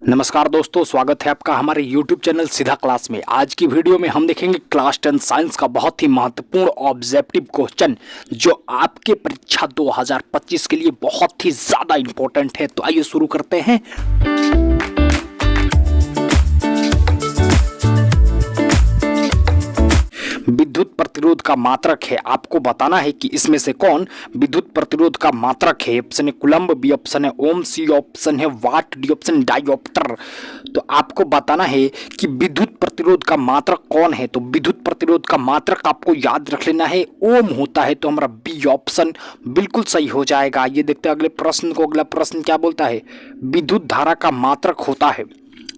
नमस्कार दोस्तों, स्वागत है आपका हमारे YouTube चैनल सीधा क्लास में। आज की वीडियो में हम देखेंगे क्लास 10 साइंस का बहुत ही महत्वपूर्ण ऑब्जेक्टिव क्वेश्चन जो आपके परीक्षा 2025 के लिए बहुत ही ज़्यादा इम्पोर्टेंट है। तो आइए शुरू करते हैं। विद्युत प्रतिरोध का मात्रक है, आपको बताना है कि इसमें से कौन विद्युत प्रतिरोध का मात्रक है। ऑप्शन है कूलम्ब, बी ऑप्शन है ओम, सी ऑप्शन है वाट, डी ऑप्शन डायोप्टर। तो आपको बताना है कि विद्युत प्रतिरोध का मात्रक कौन है। तो विद्युत प्रतिरोध का मात्रक आपको याद रख लेना है, ओम होता है। तो हमारा बी ऑप्शन बिल्कुल सही हो जाएगा। ये देखते हैं अगले प्रश्न को। अगला प्रश्न क्या बोलता है, विद्युत धारा का मात्रक होता है।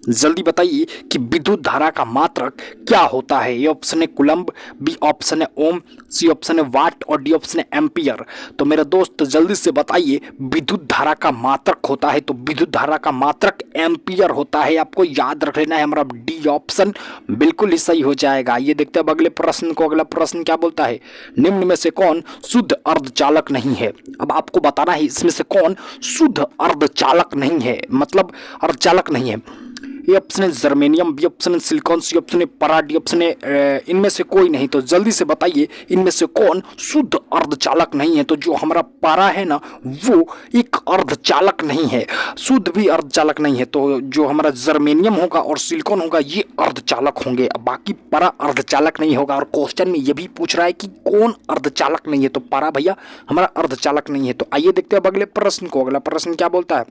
जल्दी बताइए कि विद्युत धारा का मात्रक क्या होता है। ए ऑप्शन है कूलम्ब, बी ऑप्शन है ओम, सी ऑप्शन है वाट और डी ऑप्शन है एम्पियर। तो मेरे दोस्त जल्दी से बताइए विद्युत धारा का मात्रक होता है। तो विद्युत धारा का मात्रक एम्पियर होता है, आपको याद रख लेना है। हमारा डी ऑप्शन बिल्कुल ही सही हो जाएगा। ये देखते हैं अब अगले प्रश्न को। अगला प्रश्न क्या बोलता है, निम्न में से कौन शुद्ध अर्धचालक नहीं है। अब आपको बताना है इसमें से कौन शुद्ध अर्धचालक नहीं है, मतलब अर्धचालक नहीं है। ये ऑप्शन है जर्मेनियम, बी ऑप्शन है सिलिकॉन, सी ऑप्शन है परा, डी ऑप्शन है इनमें से कोई नहीं। तो जल्दी से बताइए इनमें से कौन शुद्ध अर्धचालक नहीं है। तो जो हमारा पारा है ना, वो एक अर्धचालक नहीं है, शुद्ध भी अर्धचालक नहीं है। तो जो हमारा जर्मेनियम होगा और सिलिकॉन होगा ये अर्धचालक होंगे, बाकी पारा अर्धचालक नहीं होगा। और क्वेश्चन में ये भी पूछ रहा है कि कौन अर्धचालक नहीं है। तो पारा भैया हमारा अर्धचालक नहीं है। तो आइए देखते हैं अब अगले प्रश्न को। अगला प्रश्न क्या बोलता है,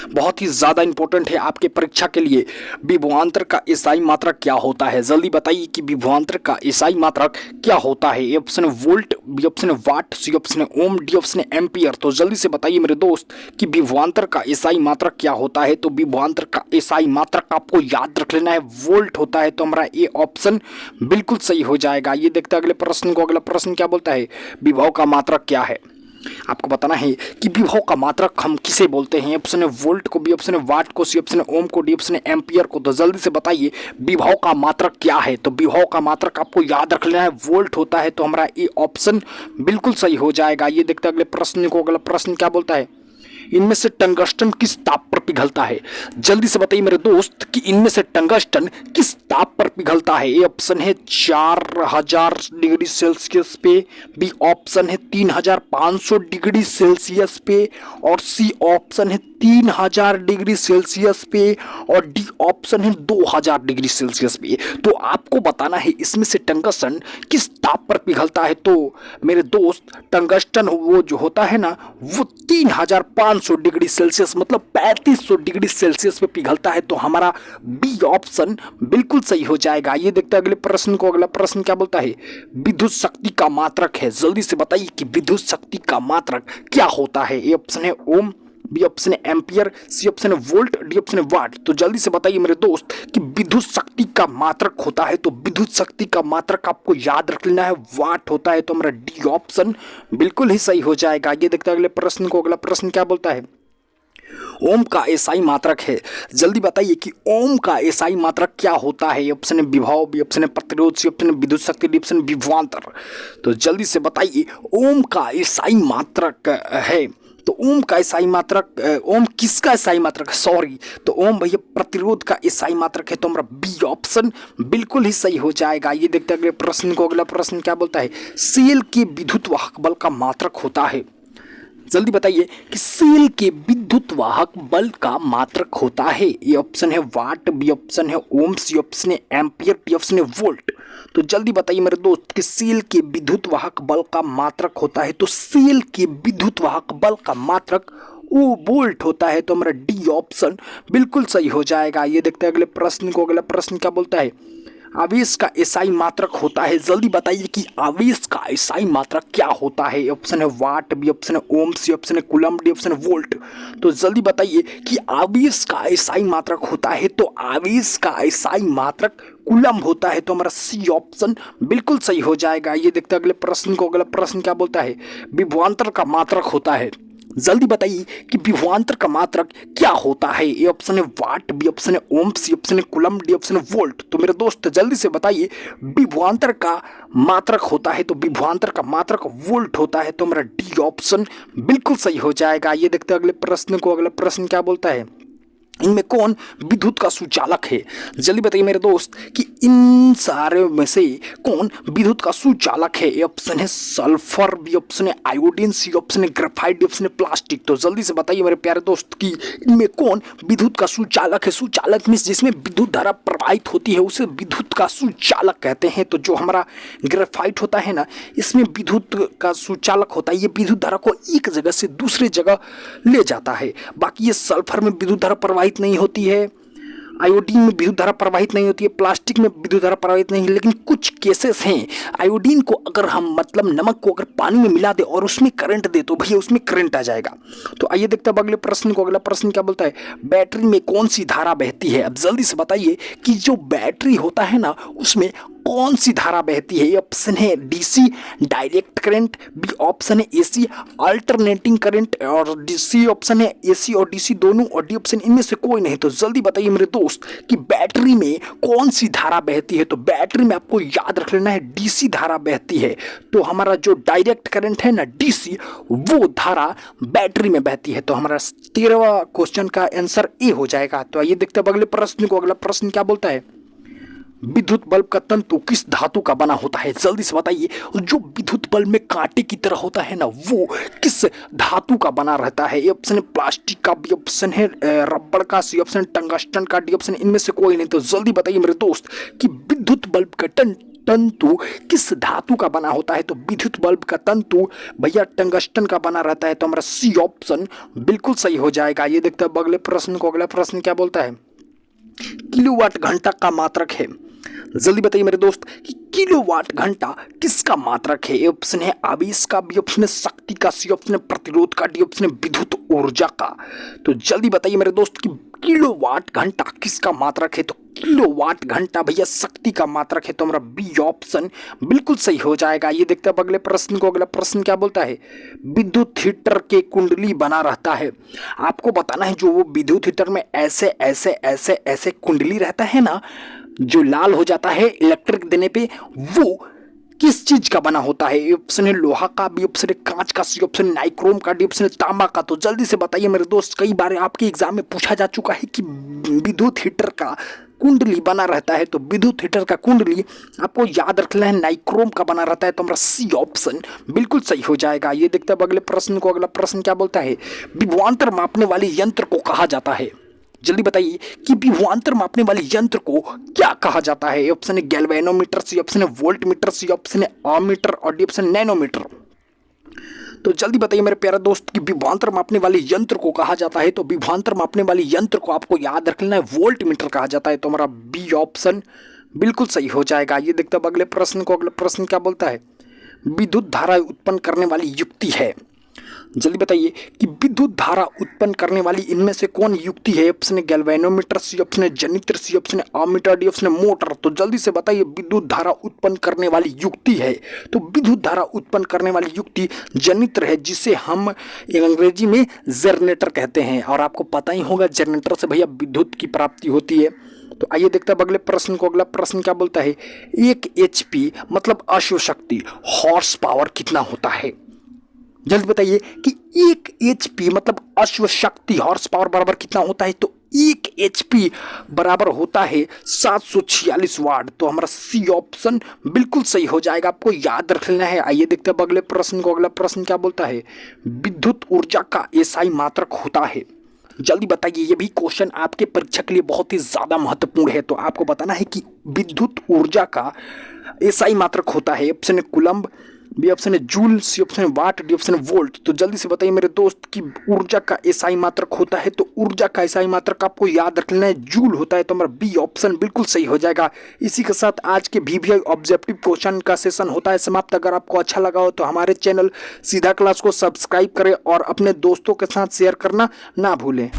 बहुत ही ज्यादा इंपॉर्टेंट है आपके परीक्षा के लिए। विभवांतर का एसआई मात्रक क्या होता है। जल्दी बताइए कि विभवांतर का एसआई मात्रक क्या होता है। ए ऑप्शन है वोल्ट, बी ऑप्शन है वाट, सी ऑप्शन है ओम, डी ऑप्शन है एम्पियर। तो जल्दी से बताइए मेरे दोस्त कि विभवांतर का एसआई मात्रक क्या होता है। तो विभवांतर का एसआई मात्रक आपको याद रख लेना है, वोल्ट होता है। तो हमारा ए ऑप्शन बिल्कुल सही हो जाएगा। ये देखते हैं अगले प्रश्न को। अगला प्रश्न क्या बोलता है, विभव का मात्रक क्या है। आपको बताना है कि विभव का मात्रक हम किसे बोलते हैं। ऑप्शन है वोल्ट को, बी ऑप्शन है वाट को, सी ऑप्शन है ओम को, डी ऑप्शन है एम्पियर को। तो जल्दी से बताइए विभव का मात्रक क्या है। तो विभव का मात्रक आपको याद रख लेना है, वोल्ट होता है। तो हमारा ये ऑप्शन बिल्कुल सही हो जाएगा। ये देखते हैं अगले प्रश्न को। अगला प्रश्न क्या बोलता है, इनमें से टंगस्टन किस ताप पर पिघलता है। जल्दी से बताइए मेरे दोस्त कि इनमें से टंगस्टन किस ताप पर पिघलता है। ए ऑप्शन है 4000 डिग्री सेल्सियस पे, बी ऑप्शन है 3500 डिग्री सेल्सियस पे और सी ऑप्शन है 3000 डिग्री सेल्सियस पे और डी ऑप्शन है 2000 डिग्री सेल्सियस पे। तो आपको बताना है इसमें से टंगस्टन किस ताप पर पिघलता है। तो मेरे दोस्त टंगस्टन वो जो होता है ना, वो 3500 डिग्री सेल्सियस मतलब 3500 डिग्री सेल्सियस पे पिघलता है। तो हमारा बी ऑप्शन बिल्कुल सही हो जाएगा। ये देखते हैं अगले प्रश्न को। अगला प्रश्न क्या बोलता है, विद्युत शक्ति का मात्रक है। जल्दी से बताइए कि विद्युत शक्ति का मात्रक क्या होता है। ए ऑप्शन है ओम, बी ऑप्शन है एम्पियर, सी ऑप्शन है वोल्ट, डी ऑप्शन है वाट। तो जल्दी से बताइए मेरे दोस्त कि विद्युत शक्ति का मात्रक होता है। तो विद्युत शक्ति का मात्रक आपको याद रख लेना है, वाट होता है। तो हमारा डी ऑप्शन बिल्कुल ही सही हो जाएगा। ये देखते हैं अगले प्रश्न को। अगला प्रश्न क्या बोलता है, ओम का एसआई मात्रक है। जल्दी बताइए कि ओम का एसआई मात्रक क्या होता है। ऑप्शन है विभव, बी ऑप्शन है प्रतिरोध, सी ऑप्शन है विद्युत शक्ति, डी ऑप्शन विभवांतर। तो जल्दी से बताइए ओम का एसआई मात्रक है। तो ओम का एसआई मात्रक, ओम किसका एसआई मात्रक, सॉरी, तो ओम भैया प्रतिरोध का एसआई मात्रक है। तो हमारा बी ऑप्शन बिल्कुल ही सही हो जाएगा। ये देखते हैं अगले प्रश्न को। अगला प्रश्न क्या बोलता है, सेल के विद्युत वाहक बल का मात्रक होता है। जल्दी बताइए कि सेल के विद्युत वाहक बल का मात्रक होता है। ए ऑप्शन है वाट, बी ऑप्शन है ओम, सी ऑप्शन है एम्पियर, डी ऑप्शन है वोल्ट। तो जल्दी बताइए मेरे दोस्त कि सेल के विद्युत वाहक बल का मात्रक होता है। तो सेल के विद्युत वाहक बल का मात्रक वो वोल्ट होता है। तो हमारा डी ऑप्शन बिल्कुल सही हो जाएगा। ये देखते हैं अगले प्रश्न को। अगला प्रश्न क्या बोलता है, आवेश का एसआई मात्रक होता है। जल्दी बताइए कि आवेश का एसआई मात्रक क्या होता है। ऑप्शन है वाट, बी ऑप्शन है ओम, सी ऑप्शन है कूलम्ब, डी ऑप्शन है वोल्ट। तो जल्दी बताइए कि आवेश का एसआई मात्रक होता है। तो आवेश का एसआई मात्रक कूलम्ब होता है। तो हमारा सी ऑप्शन बिल्कुल सही हो जाएगा। ये देखते हैं अगले प्रश्न को। अगला प्रश्न क्या बोलता है, विभवांतर का मात्रक होता है। जल्दी बताइए कि विभवांतर का मात्रक क्या होता है। ए ऑप्शन है वाट, बी ऑप्शन है ओम, सी ऑप्शन है कूलम्ब, डी ऑप्शन है वोल्ट। तो मेरे दोस्त जल्दी से बताइए विभवांतर का मात्रक होता है। तो विभवांतर का मात्रक वोल्ट होता है। तो मेरा डी ऑप्शन बिल्कुल सही हो जाएगा। ये देखते हैं अगले प्रश्न को। अगला प्रश्न क्या बोलता है, इनमें कौन विद्युत का सुचालक है? जल्दी बताइए मेरे दोस्त कि इन सारे में से कौन विद्युत का सुचालक है? ए ऑप्शन है सल्फर, बी ऑप्शन है आयोडीन, सी ऑप्शन है ग्रेफाइट, डी ऑप्शन है प्लास्टिक। तो जल्दी से बताइए मेरे प्यारे दोस्त कि इनमें कौन विद्युत का सुचालक है? सुचालक मीन्स जिसमें विद्युत धारा प्रवाहित होती है उसे विद्युत का सुचालक कहते हैं। तो जो हमारा ग्रेफाइट होता है ना, इसमें विद्युत का सुचालक होता है, ये विद्युत धारा को एक जगह से दूसरे जगह ले जाता है। बाकी ये सल्फर में विद्युत धारा प्रवाहित नहीं होती है, आयोडीन में विद्युत धारा प्रवाहित नहीं होती है, प्लास्टिक में विद्युत धारा प्रवाहित नहीं है। लेकिन कुछ केसेस हैं, आयोडीन को अगर हम मतलब नमक को अगर पानी में मिला दे और उसमें करंट दे तो भैया उसमें करंट आ जाएगा। तो आइए देखते हैं अगले प्रश्न को। अगला प्रश्न क्या बोलता है? बैटरी में कौन सी धारा बहती है? अब जल्दी से बताइए कि जो बैटरी होता है ना उसमें कौन सी धारा बहती है? ऑप्शन है DC direct current, B option है एसी अल्टरनेटिंग करंट, और सी ऑप्शन है एसी और डीसी दोनों, और डी ऑप्शन इनमें से कोई नहीं। तो जल्दी बताइए मेरे दोस्त कि बैटरी में कौन सी धारा बहती है? तो बैटरी में आपको याद रख लेना है डीसी धारा बहती है। तो हमारा जो डायरेक्ट करंट है ना डीसी, वो धारा बैटरी में बहती है। तो हमारा 13वां क्वेश्चन का आंसर ए हो जाएगा। तो आइए देखते हैं अगले प्रश्न को। अगला प्रश्न क्या बोलता है? विद्युत बल्ब का तंतु किस धातु का बना होता है? जल्दी से बताइए। जो विद्युत बल्ब में कांटे की तरह होता है ना, वो किस धातु का बना रहता है? ए ऑप्शन है प्लास्टिक का, बी ऑप्शन है रबड़ का, सी ऑप्शन टंगस्टन का, डी ऑप्शन इनमें से कोई नहीं। तो जल्दी बताइए मेरे दोस्त कि विद्युत बल्ब का तंतु किस धातु का बना होता है? तो विद्युत बल्ब का तंतु भैया टंगस्टन का बना रहता है। तो हमारा सी ऑप्शन बिल्कुल सही हो जाएगा। ये देखते हैं अगले प्रश्न को। अगला प्रश्न क्या बोलता है? किलोवाट घंटा का मात्रक है। जल्दी बताइए मेरे दोस्त कि किलोवाट घंटा किसका मात्रक है? ए ऑप्शन है आवेश का, बी ऑप्शन है शक्ति का, सी ऑप्शन है प्रतिरोध का, डी ऑप्शन है विद्युत ऊर्जा का। तो जल्दी बताइए मेरे दोस्त कि किलोवाट घंटा किसका मात्रक है? तो किलोवाट घंटा भैया शक्ति का मात्रक है। तो हमारा बी ऑप्शन बिल्कुल सही हो जाएगा। ये देखते हैं अगले प्रश्न को। अगला प्रश्न क्या बोलता है? विद्युत हीटर के कुंडली बना रहता है। आपको बताना है जो वो विद्युत हीटर में ऐसे ऐसे ऐसे ऐसे कुंडली रहता है ना, जो लाल हो जाता है इलेक्ट्रिक देने पे, वो किस चीज का बना होता है? ऑप्शन है लोहा का, बी ऑप्शन है कांच का, सी ऑप्शन है नाइक्रोम का, डी ऑप्शन है तांबा का। तो जल्दी से बताइए मेरे दोस्त, कई बार आपके एग्जाम में पूछा जा चुका है कि विद्युत हीटर का कुंडली बना रहता है। तो विद्युत हीटर का कुंडली आपको याद रखना है नाइक्रोम का बना रहता है। तो हमारा सी ऑप्शन बिल्कुल सही हो जाएगा। ये देखते हैं अगले प्रश्न को। अगला प्रश्न क्या बोलता है? विभवांतर मापने वाले यंत्र को कहा जाता है। जल्दी बताइए कि विभवांतर मापने वाले यंत्र को क्या कहा जाता है? ऑप्शन है गैल्वेनोमीटर, सी ऑप्शन है वोल्टमीटर, सी ऑप्शन है ओमीटर, और डी ऑप्शन नैनोमीटर। तो जल्दी बताइए मेरे प्यारे दोस्त कि विभवांतर मापने वाले यंत्र को कहा जाता है। तो विभवांतर मापने वाले यंत्र को आपको याद रख लेना है वोल्टमीटर कहा जाता है। तो हमारा बी ऑप्शन बिल्कुल सही हो जाएगा। ये देखते हैं अगले प्रश्न को। अगला प्रश्न क्या बोलता है? विद्युत धारा उत्पन्न करने वाली युक्ति है। जल्दी बताइए कि विद्युत धारा उत्पन्न करने वाली इनमें से कौन युक्ति है? ऑप्शन है गैल्वेनोमीटर, सी ऑप्शन है जनित्र, सी ऑप्शन है अमीटर, डी ऑप्शन है मोटर। तो जल्दी से बताइए विद्युत धारा उत्पन्न करने वाली युक्ति है। तो विद्युत धारा उत्पन्न करने वाली युक्ति जनित्र है, जिसे हम अंग्रेजी में जनरेटर कहते हैं। और आपको पता ही होगा जनरेटर से भैया विद्युत की प्राप्ति होती है। तो आइए देखते हैं अगले प्रश्न को। अगला प्रश्न क्या बोलता है? 1 HP मतलब अश्व शक्ति हॉर्स पावर कितना होता है? जल्दी बताइए कि 1 HP मतलब अश्व शक्ति हॉर्स पावर बराबर कितना होता है? तो 1 HP बराबर होता है 746 वाट। तो हमारा सी ऑप्शन बिल्कुल सही हो जाएगा। आपको याद रख लेना है। आइए देखते हैं अगले प्रश्न को। अगला प्रश्न क्या बोलता है? विद्युत ऊर्जा का एसआई मात्रक होता है। जल्दी बताइए, ये भी क्वेश्चन आपके परीक्षा के लिए बहुत ही ज्यादा महत्वपूर्ण है। तो आपको बताना है कि विद्युत ऊर्जा का एसआई मात्रक होता है। ऑप्शन है कूलम्ब, बी ऑप्शन है जूल, सी ऑप्शन है वाट, डी ऑप्शन है वोल्ट। तो जल्दी से बताइए मेरे दोस्त कि ऊर्जा का एसआई मात्रक होता है। तो ऊर्जा का एसआई मात्रक आपको याद रख लेना है जूल होता है। तो हमारा बी ऑप्शन बिल्कुल सही हो जाएगा। इसी के साथ आज के VVI ऑब्जेक्टिव क्वेश्चन का सेशन होता है समाप्त। अगर आपको अच्छा लगा हो तो हमारे चैनल सीधा क्लास को सब्सक्राइब करें और अपने दोस्तों के साथ शेयर करना ना भूलें।